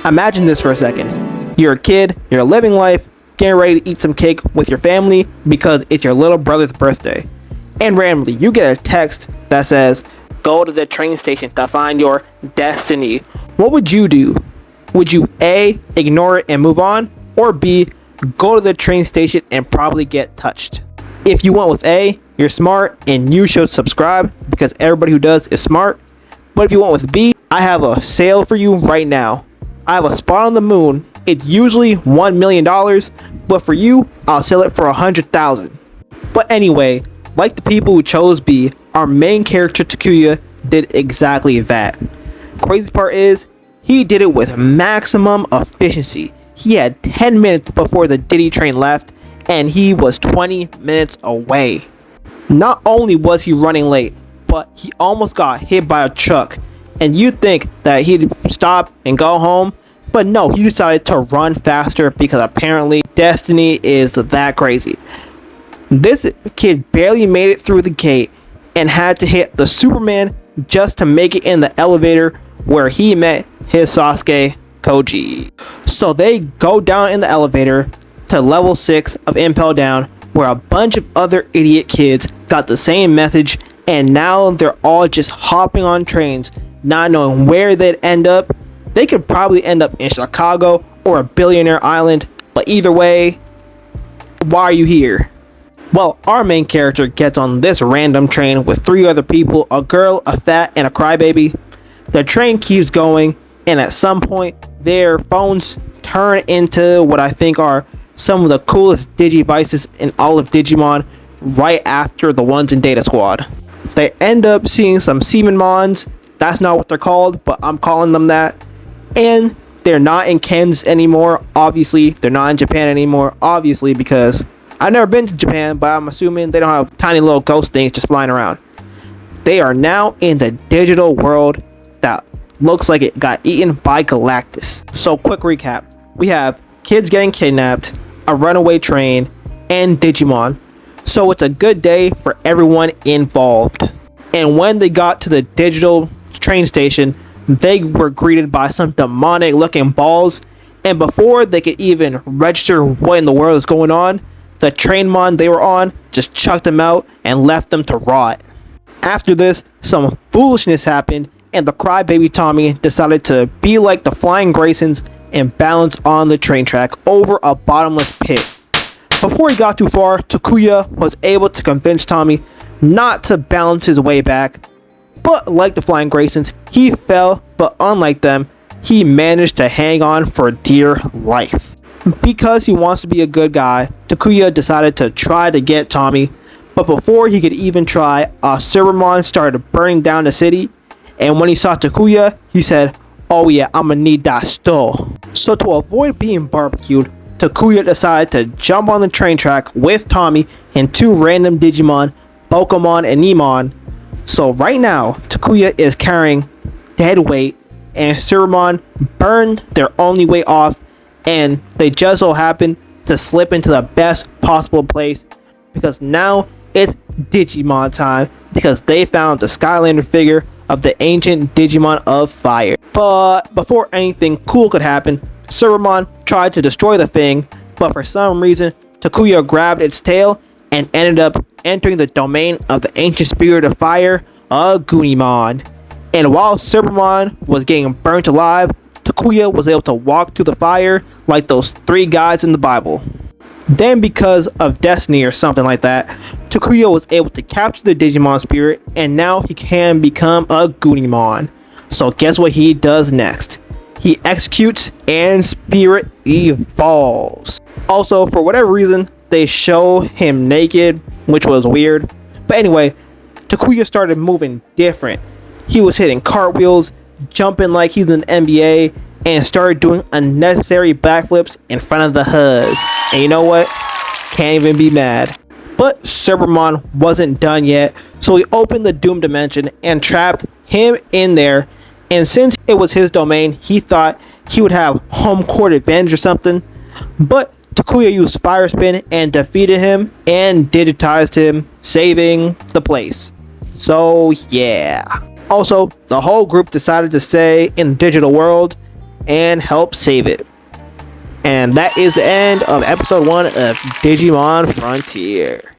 Imagine this for a second. You're a kid, you're living life, getting ready to eat some cake with your family because it's your little brother's birthday. And randomly, you get a text that says, "Go to the train station to find your destiny." What would you do? Would you A, ignore it and move on, or B, go to the train station and probably get touched? If you went with A, you're smart and you should subscribe because everybody who does is smart. But if you went with B, I have a sale for you right now. I have a spot on the moon. It's usually $1 million, but for you, I'll sell it for $100,000. But anyway, like the people who chose B, our main character Takuya did exactly that. Crazy part is, he did it with maximum efficiency. He had 10 minutes before the Diddy train left, and he was 20 minutes away. Not only was he running late, but he almost got hit by a truck. And you'd think that he'd stop and go home, but no, he decided to run faster because apparently destiny is that crazy. This kid barely made it through the gate and had to hit the Superman just to make it in the elevator where he met his Sasuke Koji. So they go down in the elevator to level 6 of Impel Down, where a bunch of other idiot kids got the same message, and now they're all just hopping on trains, not knowing where they'd end up. They could probably end up in Chicago or a billionaire island, but either way, why are you here? Well, our main character gets on this random train with 3 other people, a girl, a fat, and a crybaby. The train keeps going, and at some point, their phones turn into what I think are some of the coolest Digivices in all of Digimon, right after the ones in Data Squad. They end up seeing some Seamanmons. That's not what they're called, but I'm calling them that. And they're not in Kansas anymore. Obviously, they're not in Japan anymore. Obviously, because I've never been to Japan, but I'm assuming they don't have tiny little ghost things just flying around. They are now in the digital world that looks like it got eaten by Galactus. So quick recap. We have kids getting kidnapped, a runaway train, and Digimon. So it's a good day for everyone involved. And when they got to the digital train station, they were greeted by some demonic looking balls, and before they could even register what in the world is going on, the trainmon they were on just chucked them out and left them to rot. After this, some foolishness happened, and the crybaby Tommy decided to be like the Flying Graysons and balance on the train track over a bottomless pit. Before he got too far, Takuya was able to convince Tommy not to balance his way back, but like the Flying Graysons, he fell, but unlike them, he managed to hang on for dear life. Because he wants to be a good guy, Takuya decided to try to get Tommy, but before he could even try, a Cerberus started burning down the city, and when he saw Takuya, he said, "Oh yeah, I'ma need that stove." So to avoid being barbecued, Takuya decided to jump on the train track with Tommy and 2 random Digimon, Pokémon and Nemon. So right now, Takuya is carrying dead weight, and Cerberus burned their only way off, and they just so happen to slip into the best possible place because now it's Digimon time, because they found the Skylander figure of the ancient Digimon of Fire. But before anything cool could happen, Cerberus tried to destroy the thing, but for some reason, Takuya grabbed its tail and ended up entering the domain of the ancient spirit of fire, Agunimon. And while Cerberus was getting burnt alive, Takuya was able to walk through the fire like those 3 guys in the Bible. Then because of destiny or something like that, Takuya was able to capture the Digimon spirit, and now he can become Agunimon. So guess what he does next? He executes and spirit evolves. Also, for whatever reason, they show him naked, which was weird. But anyway, Takuya started moving different. He was hitting cartwheels, jumping like he's in the NBA, and started doing unnecessary backflips in front of the Huz. And you know what? Can't even be mad. But Cerberus wasn't done yet, so he opened the Doom dimension and trapped him in there. And since it was his domain, he thought he would have home court advantage or something. But Takuya used Fire Spin and defeated him and digitized him, saving the place. So yeah. Also, the whole group decided to stay in the digital world, and help save it. And that is the end of episode 1 of Digimon Frontier.